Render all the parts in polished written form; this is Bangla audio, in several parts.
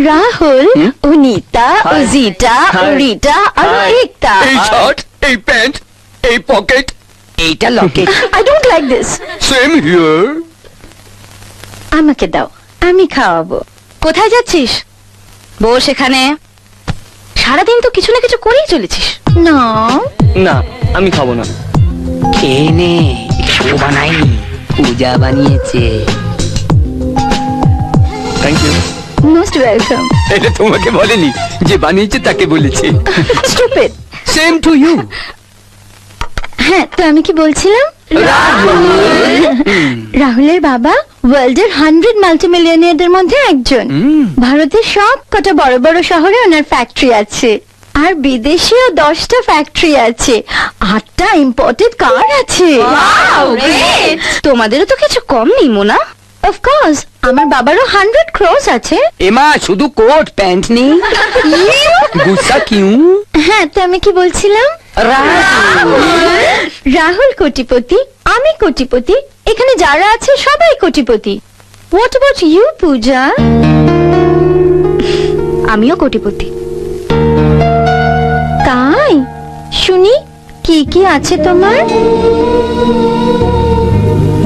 রাহুল, ও নীতা, ও জিতা, ও রিটা আর ও একতা। এই শার্ট, এই প্যান্ট, এই পকেট, এইটা Locket. I don't like this. Same here. আমাকে দাও, আমি খাওয়াবো। কোথায় যাচ্ছিস? বস এখানে। সারাদিন তো কিছু না কিছু করেই চলেছিস। না, না, আমি খাবো না। খেয়ে নে, ও বানাইনি, পূজা বানিয়েছে। Thank you. Most welcome. এটা তোমাকে বলেনি, যে বানিয়েছে তাকে বলেছে। স্টুপিড। Same to you. হ্যাঁ, তো আমি কি বলছিলাম? রাহুলের বাবা ওয়ার্ল্ডের 100 মাল্টিমিলিয়নিয়ারদের মধ্যে একজন। ভারতের সব কটা বড় বড় শহরে ওনার ফ্যাক্টরি আছে, আর বিদেশেও 10টা ফ্যাক্টরি আছে, 8টা ইম্পোর্টেড কার আছে। তোমাদেরও তো কিছু কম নেই মোনা। অফকোর্স, আমার বাবারও 100 ক্রোস আছে। এমা শুধু কোট প্যান্ট নেই, গুসা কিউ? হ্যাঁ, তো আমি কি বলছিলাম? রাহুল কোটিপতি, আমি কোটিপতি, এখানে যারা আছে সবাই কোটিপতি। হোয়াট অ্যাবাউট ইউ পূজা? আমিও কোটিপতি। তাই? শুনি, কি কি আছে তোমার?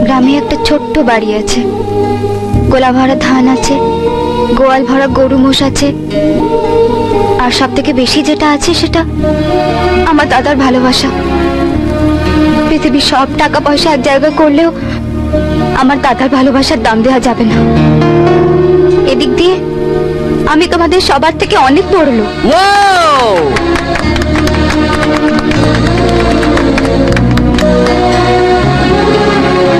গ্রামে একটা ছোট্ট বাড়ি আছে, গোলা ভরা ধান আছে, গোয়াল ভরা গরু মোষ আছে, আর সব থেকে বেশি যেটা আছে সেটা আমার দাদার ভালোবাসা। পৃথিবীর সব টাকা পয়সা এক জায়গা করলেও আমার দাদার ভালোবাসার দাম দেওয়া যাবে না। এদিক দিয়ে আমি তোমাদের সবার থেকে অনেক বড় লোক।